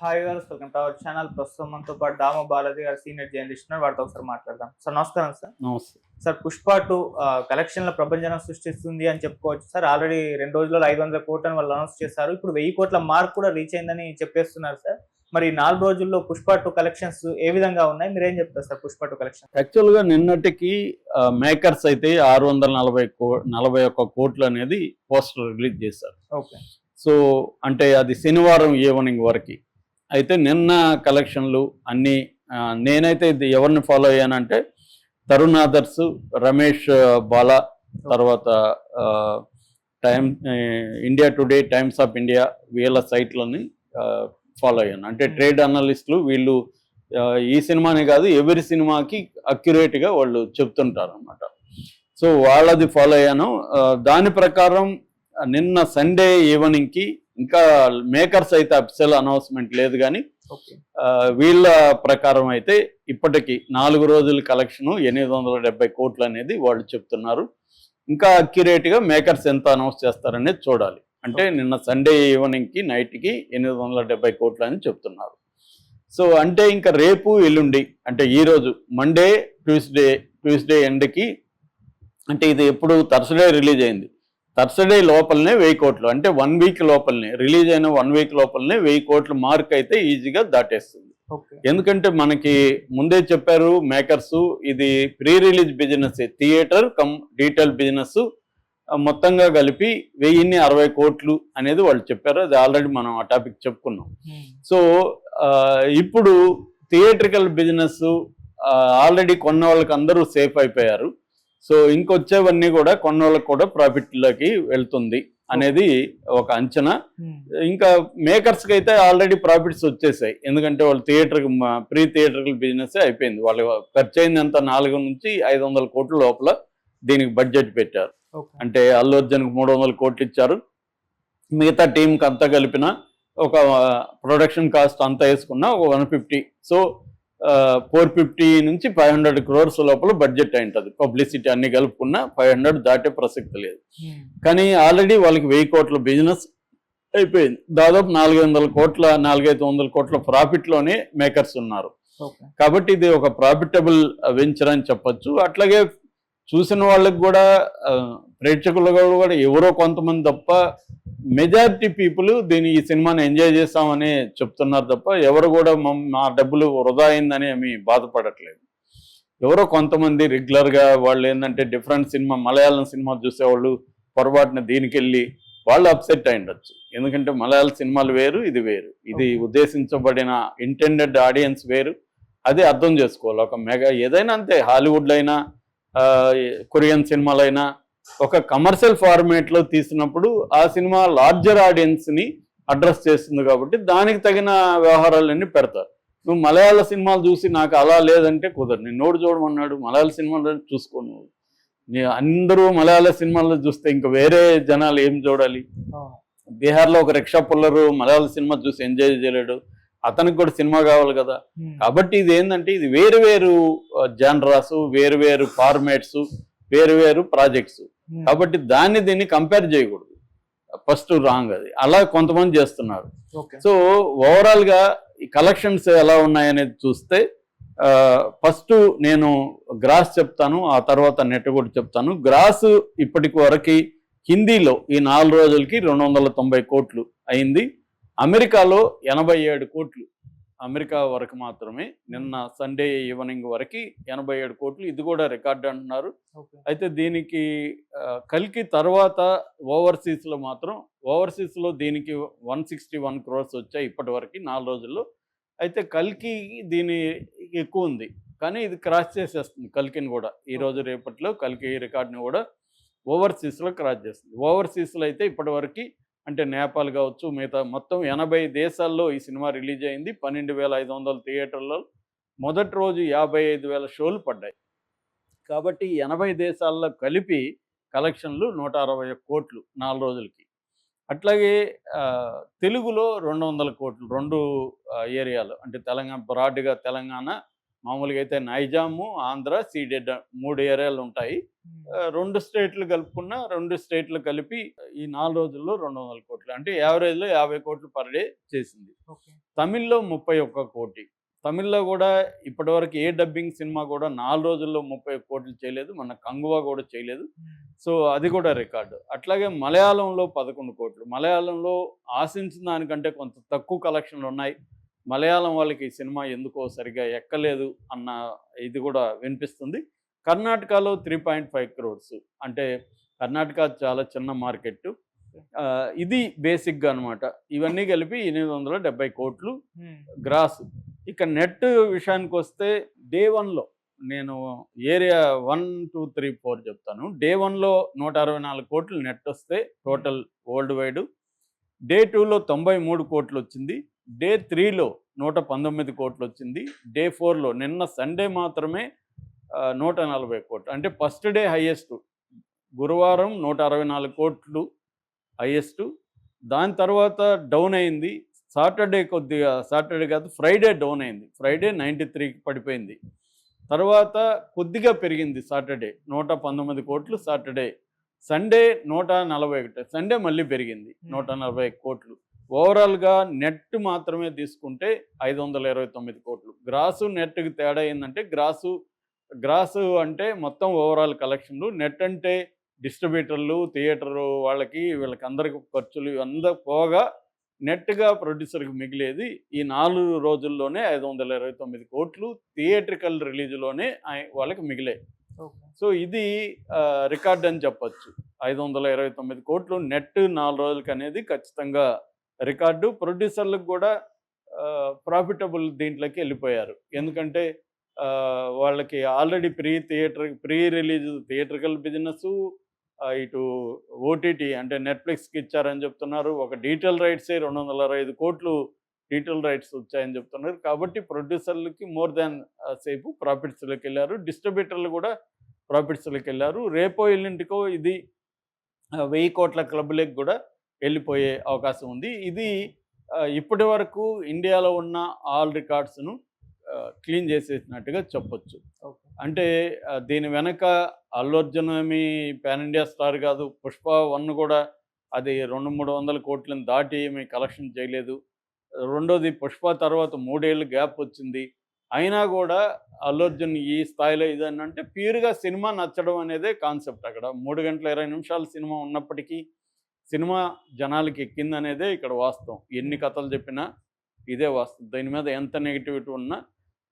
Hi guys, welcome to our channel. ప్రస్తుతం మనతో పాటు దామ బాలాజీ గారు సీనియర్ జర్నలిస్ట్ ఉన్నారు. వారితో ఒకసారి మాట్లాడదాం. సార్ నమస్కారం సార్. నమస్తే. సార్, పుష్ప 2 కలెక్షన్ల ప్రభంజనం సృష్టిస్తుంది అని చెప్పుకోవచ్చు సార్. ఆల్రెడీ 2 రోజుల్లో 500 కోట్లని వాళ్ళు అనౌన్స్ చేశారు. ఇప్పుడు 1000 కోట్ల మార్క్ కూడా రీచ్ అయిందని చెప్పేస్తున్నారు సార్. మరి 4 రోజుల్లో పుష్ప 2 కలెక్షన్స్ ఏ విధంగా ఉన్నాయి? మీరేం చెప్తారు సార్ పుష్ప 2 కలెక్షన్? యాక్చువల్గా నిన్నటికి మేకర్స్ అయితే 641 కోట్లు అనేది పోస్టర్ రిలీజ్ చేశారు. ఓకే. సో అంటే అది శనివారం ఈవినింగ్ వరకు. అయితే నిన్న కలెక్షన్లు అన్నీ నేనైతే ఇది ఎవరిని ఫాలో అయ్యానంటే తరుణ్ ఆదర్స్, రమేష్ బాలా, తర్వాత India Today, Times of India వీళ్ళ సైట్లని ఫాలో అయ్యాను. అంటే ట్రేడ్ అనలిస్టులు వీళ్ళు ఈ సినిమానే కాదు ఎవరి సినిమాకి అక్యురేట్గా వాళ్ళు చెప్తుంటారు అనమాట. సో వాళ్ళది ఫాలో అయ్యాను. దాని ప్రకారం నిన్న సండే ఈవినింగ్కి ఇంకా మేకర్స్ అయితే అఫిషియల్ అనౌన్స్మెంట్ లేదు, కానీ వీళ్ళ ప్రకారం అయితే ఇప్పటికి 4 రోజుల కలెక్షన్ 870 కోట్లు అనేది వాళ్ళు చెప్తున్నారు. ఇంకా అక్యురేట్గా మేకర్స్ ఎంత అనౌన్స్ చేస్తారనేది చూడాలి. అంటే నిన్న సండే ఈవినింగ్కి నైట్కి 870 కోట్లు అని చెప్తున్నారు. సో అంటే ఇంకా రేపు ఎల్లుండి అంటే ఈరోజు మండే, ట్యూస్డే ఎండ్కి, అంటే ఇది ఎప్పుడు థర్స్డే రిలీజ్ అయింది, థర్స్డే లోపలనే 1000 కోట్లు, అంటే 1 వీక్ లోపలనే రిలీజ్ అయిన 1 వీక్ లోపలనే 1000 కోట్ల మార్క్ అయితే ఈజీగా దాటేస్తుంది. ఎందుకంటే మనకి ముందే చెప్పారు మేకర్స్, ఇది pre release business, theatre come detail business మొత్తంగా కలిపి 1060 కోట్లు అనేది వాళ్ళు చెప్పారు. అది ఆల్రెడీ మనం ఆ టాపిక్ చెప్పుకున్నాం. సో ఇప్పుడు థియేట్రికల్ బిజినెస్ ఆల్రెడీ కొన్న వాళ్ళకి అందరూ సేఫ్ అయిపోయారు. సో ఇంకొచ్చేవన్నీ కూడా కొన్న వాళ్ళకి కూడా ప్రాఫిట్లోకి వెళ్తుంది అనేది ఒక అంచనా. ఇంకా మేకర్స్కి అయితే ఆల్రెడీ ప్రాఫిట్స్ వచ్చేసాయి, ఎందుకంటే వాళ్ళు ప్రీ థియేటర్కల్ బిజినెస్ అయిపోయింది. వాళ్ళు ఖర్చు అయింది అంత 400 నుంచి 500 కోట్ల లోపల దీనికి బడ్జెట్ పెట్టారు. అంటే అల్లు అర్జున్కి 300 కోట్లు ఇచ్చారు. మిగతా టీంకి అంతా కలిపిన ఒక ప్రొడక్షన్ కాస్ట్ అంతా వేసుకున్న ఒక 150, సో 450 నుంచి 500 crores లోపల బడ్జెట్ అయి ఉంటుంది. పబ్లిసిటీ అన్ని కలుపుకున్న 500 దాటే ప్రసక్తి లేదు. కానీ ఆల్రెడీ వాళ్ళకి 1000 కోట్ల బిజినెస్ అయిపోయింది. దాదాపు 400 కోట్ల ప్రాఫిట్లోనే మేకర్స్ ఉన్నారు. కాబట్టి ఇది ఒక ప్రాఫిటబుల్ వెంచర్ అని చెప్పొచ్చు. అట్లాగే చూసిన వాళ్ళకి కూడా ప్రేక్షకులు కూడా ఎవరో కొంతమంది తప్ప మెజారిటీ పీపుల్ ఈ సినిమాని ఎంజాయ్ చేస్తామని చెప్తున్నారు తప్ప ఎవరు కూడా మా డబ్బులు వృధా అయిందని ఏమి బాధపడట్లేదు. ఎవరో కొంతమంది రెగ్యులర్గా వాళ్ళు ఏంటంటే డిఫరెంట్ సినిమా, మలయాళం సినిమా చూసేవాళ్ళు పొరపాటున దీనికి వెళ్ళి వాళ్ళు అప్సెట్ అయి ఉండొచ్చు. ఎందుకంటే మలయాళ సినిమాలు వేరు, ఇది వేరు. ఇది ఉద్దేశించబడిన ఇంటెండెడ్ ఆడియన్స్ వేరు. అది అర్థం చేసుకోవాలి. ఒక మెగా ఏదైనా అంతే, హాలీవుడ్లో అయినా కొరియన్ సినిమాలైనా ఒక కమర్షియల్ ఫార్మేట్లో తీసినప్పుడు ఆ సినిమా లార్జర్ ఆడియన్స్ని అడ్రస్ చేస్తుంది కాబట్టి దానికి తగిన వ్యవహారాలన్నీ పెడతారు. నువ్వు మలయాళ సినిమాలు చూసి నాకు అలా లేదంటే కుదరదు. నేను నోడు చూడమన్నాడు, మలయాళ సినిమాలు చూసుకోను. అందరూ మలయాళ సినిమాల్లో చూస్తే ఇంకా వేరే జనాలు ఏం చూడాలి? బీహార్లో ఒక రిక్షా పుల్లరు మలయాళ సినిమా చూసి ఎంజాయ్ చేయలేడు, అతనికి కూడా సినిమా కావాలి కదా. కాబట్టి ఇది ఏంటంటే ఇది వేరు వేరు జానరాస్, వేరు వేరు ఫార్మేట్స్, వేరు వేరు ప్రాజెక్ట్స్. కాబట్టి దీన్ని కంపేర్ చేయకూడదు. ఫస్ట్ రాంగ్ అది. అలా కొంతమంది చేస్తున్నారు. సో ఓవరాల్గా ఈ కలెక్షన్స్ ఎలా ఉన్నాయనేది చూస్తే ఫస్ట్ నేను గ్రాస్ చెప్తాను, ఆ తర్వాత నెట్ కూడా చెప్తాను. గ్రాస్ ఇప్పటికి వరకు హిందీలో ఈ 4 రోజులకి 290 కోట్లు అయింది. అమెరికాలో 87 కోట్లు, అమెరికా వరకు మాత్రమే. నిన్న సండే ఈవినింగ్ వరకు 87 కోట్లు, ఇది కూడా రికార్డ్ అంటున్నారు. అయితే దీనికి కల్కి తర్వాత ఓవర్సీస్లో మాత్రం ఓవర్సీస్లో దీనికి 161 crores వచ్చాయి ఇప్పటి వరకు 4 రోజుల్లో. అయితే కల్కి దీని ఎక్కువ ఉంది, కానీ ఇది క్రాస్ చేసేస్తుంది కల్కిని కూడా. ఈరోజు రేపట్లో కల్కి రికార్డుని కూడా ఓవర్సీస్లో క్రాస్ చేస్తుంది. ఓవర్సీస్లో అయితే ఇప్పటి వరకు అంటే నేపాల్ కావచ్చు, మిగతా మొత్తం 80 దేశాల్లో ఈ సినిమా రిలీజ్ అయింది. 12,500 థియేటర్లో. మొదటి రోజు 55,000 షోలు పడ్డాయి. కాబట్టి 80 దేశాల్లో కలిపి కలెక్షన్లు 161 కోట్లు 4 రోజులకి. అట్లాగే తెలుగులో 200 కోట్లు 2 ఏరియాలు, అంటే బ్రాడ్గా తెలంగాణ, మామూలుగా అయితే నైజాము, ఆంధ్ర, సీడెడ్ 3 ఏరియాలు ఉంటాయి. 2 స్టేట్లు కలుపుకున్న 2 స్టేట్లు కలిపి ఈ 4 రోజుల్లో 200 కోట్లు, అంటే యావరేజ్లో 50 కోట్లు పర్ డే చేసింది. తమిళ్లో 31 కోటి. తమిళ్లో కూడా ఇప్పటివరకు ఏ డబ్బింగ్ సినిమా కూడా 4 రోజుల్లో 31 కోట్లు చేయలేదు. మన కంగువా కూడా చేయలేదు. సో అది కూడా రికార్డు. అట్లాగే మలయాళంలో 11 కోట్లు. మలయాళంలో ఆశించిన దానికంటే కొంత తక్కువ కలెక్షన్లు ఉన్నాయి. మలయాళం వాళ్ళకి ఈ సినిమా ఎందుకో సరిగా ఎక్కలేదు అన్న ఇది కూడా వినిపిస్తుంది. కర్ణాటకలో 3.5 క్రోర్స్, అంటే కర్ణాటక చాలా చిన్న మార్కెట్. ఇది బేసిక్గా అనమాట. ఇవన్నీ కలిపి 870 కోట్లు గ్రాస్. ఇక నెట్ విషయానికి వస్తే డే 1లో నేను ఏరియా 1, 2, 3, 4 చెప్తాను. డే 1లో 164 కోట్లు నెట్ వస్తే టోటల్ వరల్డ్ వైడ్. డే 2లో 93 కోట్లు వచ్చింది. డే 3లో 119 కోట్లు వచ్చింది. డే 4లో నిన్న సండే మాత్రమే 140 కోట్లు, అంటే ఫస్ట్ డే హైయెస్ట్. గురువారం 164 కోట్లు హైయెస్ట్. దాని తర్వాత డౌన్ అయింది. సాటర్డే కాదు, ఫ్రైడే డౌన్ అయింది. ఫ్రైడే 93కి పడిపోయింది. తర్వాత కొద్దిగా పెరిగింది సాటర్డే 119 కోట్లు సాటర్డే. సండే 141, సండే మళ్ళీ పెరిగింది 140 కోట్లు. ఓవరాల్గా నెట్ మాత్రమే తీసుకుంటే 529 కోట్లు. గ్రాసు నెట్కి తేడా ఏంటంటే గ్రాసు అంటే మొత్తం ఓవరాల్ కలెక్షన్లు, నెట్ అంటే డిస్ట్రిబ్యూటర్లు, థియేటరు వీళ్ళకి అందరికి ఖర్చులు ఇవంతా పోగా నెట్గా ప్రొడ్యూసర్కి మిగిలేది ఈ 4 రోజుల్లోనే 529 కోట్లు థియేట్రికల్ రిలీజ్లోనే వాళ్ళకి మిగిలాయి. సో ఇది రికార్డ్ అని చెప్పచ్చు. 529 కోట్లు నెట్ 4 రోజులకి అనేది ఖచ్చితంగా రికార్డు. ప్రొడ్యూసర్లకు కూడా ప్రాఫిటబుల్ దీంట్లోకి వెళ్ళిపోయారు. ఎందుకంటే వాళ్ళకి already pre release theatrical business, ఇటు ఓటీటీ అంటే నెట్ఫ్లిక్స్కి ఇచ్చారని చెప్తున్నారు. ఒక డీటెయిల్ రైట్సే 265 కోట్లు డీటెయిల్ రైట్స్ వచ్చాయని చెప్తున్నారు. కాబట్టి ప్రొడ్యూసర్లకి మోర్ దాన్ సేపు ప్రాఫిట్స్లోకి వెళ్ళారు. డిస్ట్రిబ్యూటర్లు కూడా ప్రాఫిట్స్లోకి వెళ్ళారు. రేపో ఎల్లుంటికో ఇది 1000 కోట్ల క్లబ్లోకి కూడా వెళ్ళిపోయే అవకాశం ఉంది. ఇది ఇప్పటి వరకు ఇండియాలో ఉన్న ఆల్ రికార్డ్స్ను క్లీన్ చేసేసినట్టుగా చెప్పొచ్చు. అంటే దీని వెనక అల్లు అర్జున్ ఏమి పాన్ ఇండియా స్టార్ కాదు. పుష్ప 1 కూడా అది 200-300 కోట్లను దాటి ఏమి కలెక్షన్ చేయలేదు. రెండోది పుష్ప తర్వాత 3 ఏళ్ళు గ్యాప్ వచ్చింది. అయినా కూడా అల్లు అర్జున్ ఈ స్థాయిలో ఇదనంటే ప్యూర్గా సినిమా నచ్చడం అనేదే కాన్సెప్ట్. అక్కడ 3 గంటల 20 నిమిషాల సినిమా ఉన్నప్పటికీ సినిమా జనాలకి ఎక్కిందనేదే ఇక్కడ వాస్తవం. ఎన్ని కథలు చెప్పినా ఇదే వాస్తవం. దీని మీద ఎంత నెగిటివిటీ ఉన్నా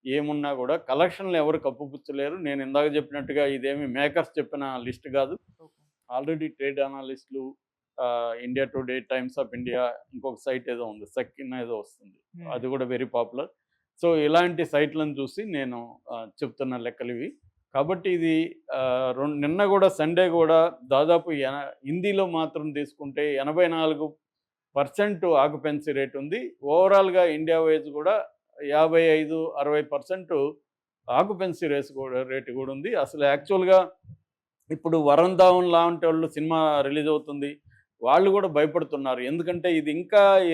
ఏమున్నా కూడా కలెక్షన్లు ఎవరు కప్పుపుచ్చలేరు. నేను ఇందాక చెప్పినట్టుగా ఇదేమి మేకర్స్ చెప్పిన లిస్ట్ కాదు. ఆల్రెడీ ట్రేడ్ అనలిస్టులు, India Today, Times of India, ఇంకొక సైట్ ఏదో ఉంది, సెక్కిన్ ఏదో వస్తుంది, అది కూడా వెరీ పాపులర్. సో ఇలాంటి సైట్లను చూసి నేను చెప్తున్న లెక్కలు ఇవి. కాబట్టి ఇది నిన్న కూడా సండే కూడా దాదాపు హిందీలో మాత్రం తీసుకుంటే 84% ఆక్యుపెన్సీ రేట్ ఉంది. ఓవరాల్గా ఇండియా వైజ్ కూడా 55-60% ఆక్యుపెన్సీ రేటు కూడా ఉంది. అసలు యాక్చువల్గా ఇప్పుడు వరుణ్ ధావన్ లాంటి వాళ్ళు సినిమా రిలీజ్ అవుతుంది, వాళ్ళు కూడా భయపడుతున్నారు. ఎందుకంటే ఇది ఇంకా ఈ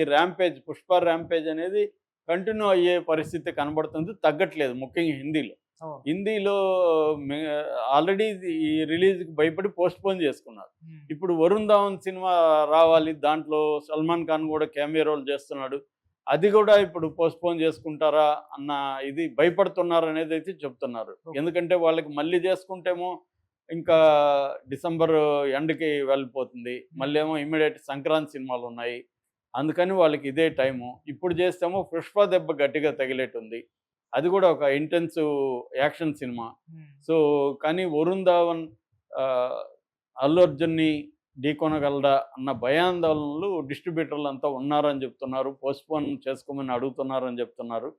పుష్ప ర్యాంపేజ్ అనేది కంటిన్యూ అయ్యే పరిస్థితి కనబడుతుంది, తగ్గట్లేదు. ముఖ్యంగా హిందీలో ఆల్రెడీ ఈ రిలీజ్కి భయపడి పోస్ట్పోన్ చేసుకున్నారు. ఇప్పుడు వరుణ్ ధావన్ సినిమా రావాలి, దాంట్లో సల్మాన్ ఖాన్ కూడా కెమియో రోల్ చేస్తున్నాడు, అది కూడా ఇప్పుడు పోస్ట్పోన్ చేసుకుంటారా అన్న ఇది భయపడుతున్నారు అనేది అయితే చెప్తున్నారు. ఎందుకంటే వాళ్ళకి మళ్ళీ చేసుకుంటేమో ఇంకా డిసెంబర్ ఎండ్కి వెళ్ళిపోతుంది, మళ్ళీ ఏమో ఇమ్మీడియట్ సంక్రాంతి సినిమాలు ఉన్నాయి, అందుకని వాళ్ళకి ఇదే టైము. ఇప్పుడు చేస్తేమో పుష్ప దెబ్బ గట్టిగా తగిలేటుంది, అది కూడా ఒక ఇంటెన్సివ్ యాక్షన్ సినిమా. సో కానీ వరుణ్ ధావన్ అల్లు అర్జున్ని ఢీకొనగలడా అన్న భయాందోళనలు డిస్ట్రిబ్యూటర్లు అంతా ఉన్నారని చెప్తున్నారు. పోస్ట్పోన్ చేసుకోమని అడుగుతున్నారని చెప్తున్నారు,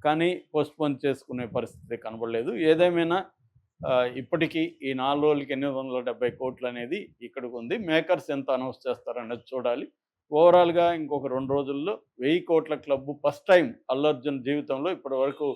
కానీ పోస్ట్పోన్ చేసుకునే పరిస్థితి కనబడలేదు. ఏదేమైనా ఇప్పటికీ ఈ 4 రోజులకి 870 కోట్లు అనేది ఇక్కడికి ఉంది. మేకర్స్ ఎంత అనౌన్స్ చేస్తారనేది చూడాలి. ఓవరాల్గా ఇంకొక 2 రోజుల్లో 1000 కోట్ల club first time Allu Arjun జీవితంలో ఇప్పటి వరకు